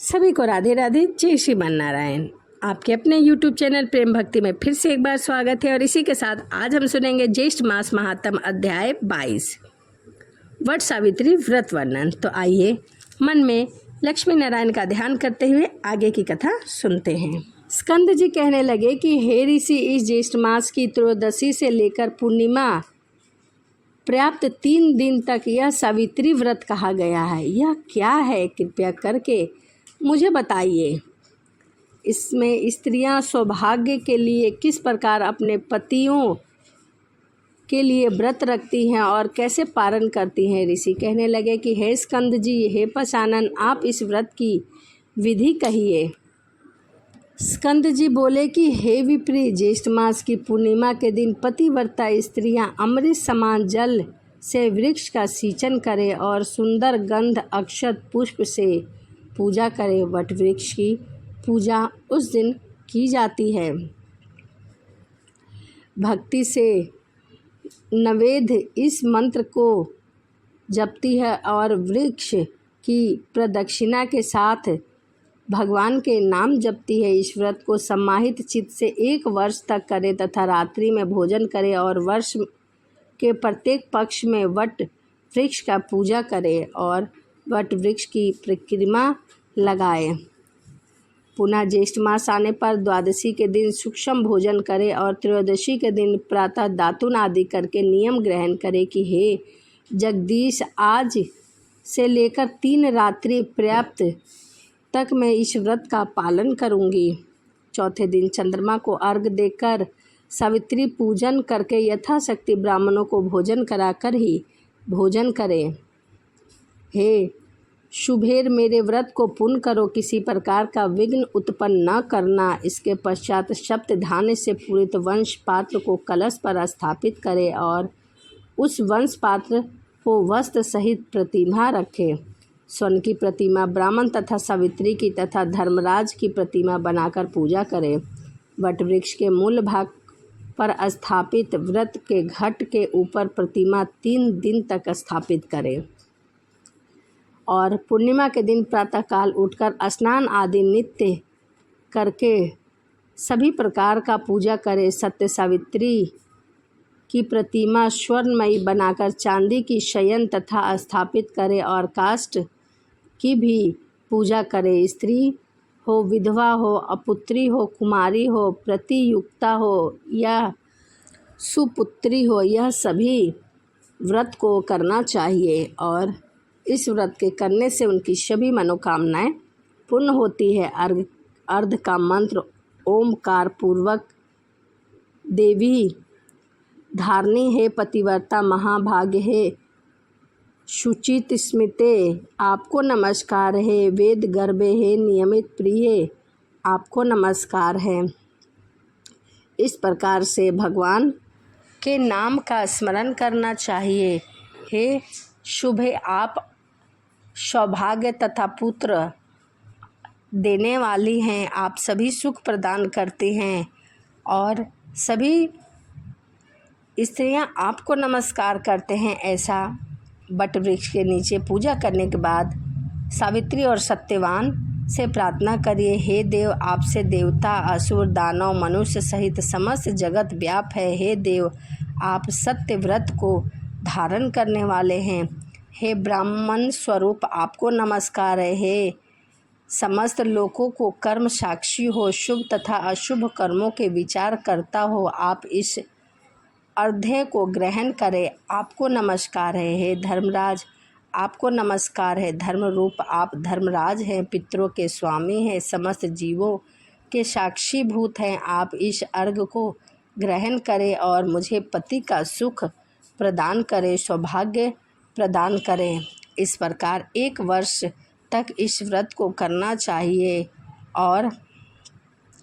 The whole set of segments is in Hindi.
सभी को राधे राधे, जय श्रीमान नारायण। आपके अपने YouTube चैनल प्रेम भक्ति में फिर से एक बार स्वागत है और इसी के साथ आज हम सुनेंगे ज्येष्ठ मास महात्म अध्याय 22 वट सावित्री व्रत वर्णन। तो आइए मन में लक्ष्मी नारायण का ध्यान करते हुए आगे की कथा सुनते हैं। स्कंद जी कहने लगे कि हे ऋषि, इस ज्येष्ठ मास की त्रयोदशी से लेकर पूर्णिमा पर्याप्त 3 दिन तक यह सावित्री व्रत कहा गया है। यह क्या है, कृपया करके मुझे बताइए। इसमें स्त्रियां सौभाग्य के लिए किस प्रकार अपने पतियों के लिए व्रत रखती हैं और कैसे पारण करती हैं। ऋषि कहने लगे कि हे स्कंद जी, हे पशानन, आप इस व्रत की विधि कहिए। स्कंद जी बोले कि हे विप्री, ज्येष्ठ मास की पूर्णिमा के दिन पतिव्रता स्त्रियां अमृत समान जल से वृक्ष का सिंचन करें और सुंदर गंध अक्षत पुष्प से पूजा करें। वट वृक्ष की पूजा उस दिन की जाती है। भक्ति से नवेद इस मंत्र को जपती है और वृक्ष की प्रदक्षिणा के साथ भगवान के नाम जपती है। इस व्रत को सम्माहित चित्त से 1 वर्ष तक करे तथा रात्रि में भोजन करे और वर्ष के प्रत्येक पक्ष में वट वृक्ष का पूजा करे और वट वृक्ष की परिक्रमा लगाए। पुनः ज्येष्ठ मास आने पर द्वादशी के दिन सूक्ष्म भोजन करे और त्रयोदशी के दिन प्रातः दातुन आदि करके नियम ग्रहण करे कि हे जगदीश, आज से लेकर 3 रात्रि पर्याप्त तक मैं इस व्रत का पालन करूंगी। चौथे दिन चंद्रमा को अर्घ्य देकर सावित्री पूजन करके यथाशक्ति ब्राह्मणों को भोजन कराकर ही भोजन करें। हे शुभेर, मेरे व्रत को पूर्ण करो, किसी प्रकार का विघ्न उत्पन्न न करना। इसके पश्चात सप्त धान्य से पूरित वंश पात्र को कलश पर स्थापित करे और उस वंश पात्र को वस्त्र सहित प्रतिमा रखे। स्वर्ण की प्रतिमा ब्राह्मण तथा सावित्री की तथा धर्मराज की प्रतिमा बनाकर पूजा करे। वट वृक्ष के मूल भाग पर स्थापित व्रत के घट के ऊपर प्रतिमा 3 दिन तक स्थापित करे और पूर्णिमा के दिन प्रातःकाल उठकर स्नान आदि नित्य करके सभी प्रकार का पूजा करे। सत्य सावित्री की प्रतिमा स्वर्णमयी बनाकर चांदी की शयन तथा स्थापित करे और काष्ठ की भी पूजा करे। स्त्री हो, विधवा हो, अपुत्री हो, कुमारी हो, प्रतियुक्ता हो या सुपुत्री हो, यह सभी व्रत को करना चाहिए और इस व्रत के करने से उनकी सभी मनोकामनाएं पूर्ण होती है। अर्घ का मंत्र ओमकार पूर्वक देवी धारणी है। पतिव्रता महाभाग्य है, शुचित स्मिते आपको नमस्कार है। वेद गर्भे है, नियमित प्रिय आपको नमस्कार है। इस प्रकार से भगवान के नाम का स्मरण करना चाहिए। हे शुभे, आप सौभाग्य तथा पुत्र देने वाली हैं। आप सभी सुख प्रदान करते हैं और सभी स्त्रियां आपको नमस्कार करते हैं। ऐसा वट वृक्ष के नीचे पूजा करने के बाद सावित्री और सत्यवान से प्रार्थना करिए। हे देव, आपसे देवता, असुर, दानव, मनुष्य सहित समस्त जगत व्याप है। हे देव, आप सत्य व्रत को धारण करने वाले हैं। हे ब्राह्मण स्वरूप, आपको नमस्कार है। हे समस्त लोकों को कर्म साक्षी हो, शुभ तथा अशुभ कर्मों के विचार करता हो, आप इस अर्घ्य को ग्रहण करें। आपको नमस्कार है। हे धर्मराज, आपको नमस्कार है। धर्म रूप आप धर्मराज हैं, पितरों के स्वामी हैं, समस्त जीवों के साक्षी भूत हैं। आप इस अर्घ्य को ग्रहण करें और मुझे पति का सुख प्रदान करें, सौभाग्य प्रदान करें। इस प्रकार 1 वर्ष तक इस व्रत को करना चाहिए और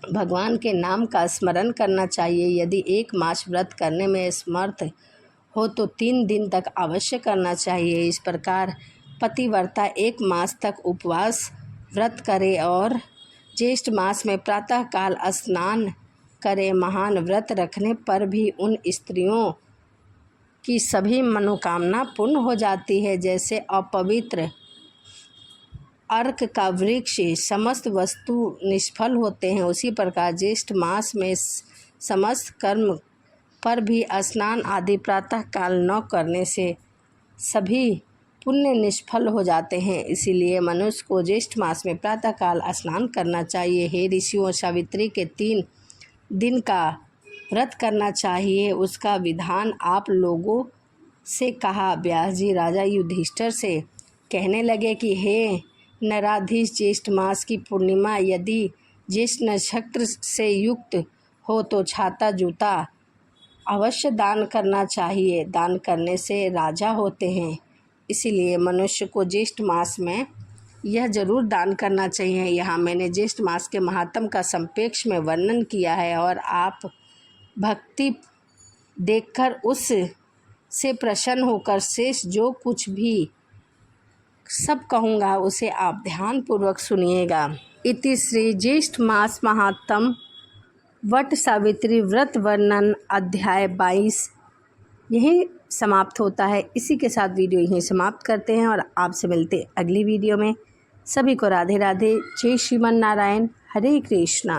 भगवान के नाम का स्मरण करना चाहिए। यदि 1 मास व्रत करने में समर्थ हो तो 3 दिन तक अवश्य करना चाहिए। इस प्रकार पतिव्रता 1 मास तक उपवास व्रत करे और ज्येष्ठ मास में प्रातःकाल स्नान करे। महान व्रत रखने पर भी उन स्त्रियों की सभी मनोकामना पूर्ण हो जाती है। जैसे अपवित्र अर्क का वृक्ष समस्त वस्तु निष्फल होते हैं, उसी प्रकार ज्येष्ठ मास में समस्त कर्म पर भी स्नान आदि प्रातः काल न करने से सभी पुण्य निष्फल हो जाते हैं। इसीलिए मनुष्य को ज्येष्ठ मास में प्रातः काल स्नान करना चाहिए। हे ऋषियों, सावित्री के 3 दिन का व्रत करना चाहिए, उसका विधान आप लोगों से कहा। व्यास जी राजा युधिष्ठिर से कहने लगे कि हे नराधीश, ज्येष्ठ मास की पूर्णिमा यदि ज्येष्ठ नक्षत्र से युक्त हो तो छाता जूता अवश्य दान करना चाहिए। दान करने से राजा होते हैं, इसीलिए मनुष्य को ज्येष्ठ मास में यह जरूर दान करना चाहिए। यहाँ मैंने ज्येष्ठ मास के महात्म का संक्षेप में वर्णन किया है और आप भक्ति देखकर उस से प्रसन्न होकर शेष जो कुछ भी सब कहूँगा उसे आप ध्यानपूर्वक सुनिएगा। इति श्री ज्येष्ठ मास महात्म वट सावित्री व्रत वर्णन अध्याय 22 यहीं समाप्त होता है। इसी के साथ वीडियो यहीं समाप्त करते हैं और आपसे मिलते अगली वीडियो में। सभी को राधे राधे। जय श्रीमन नारायण। हरे कृष्णा।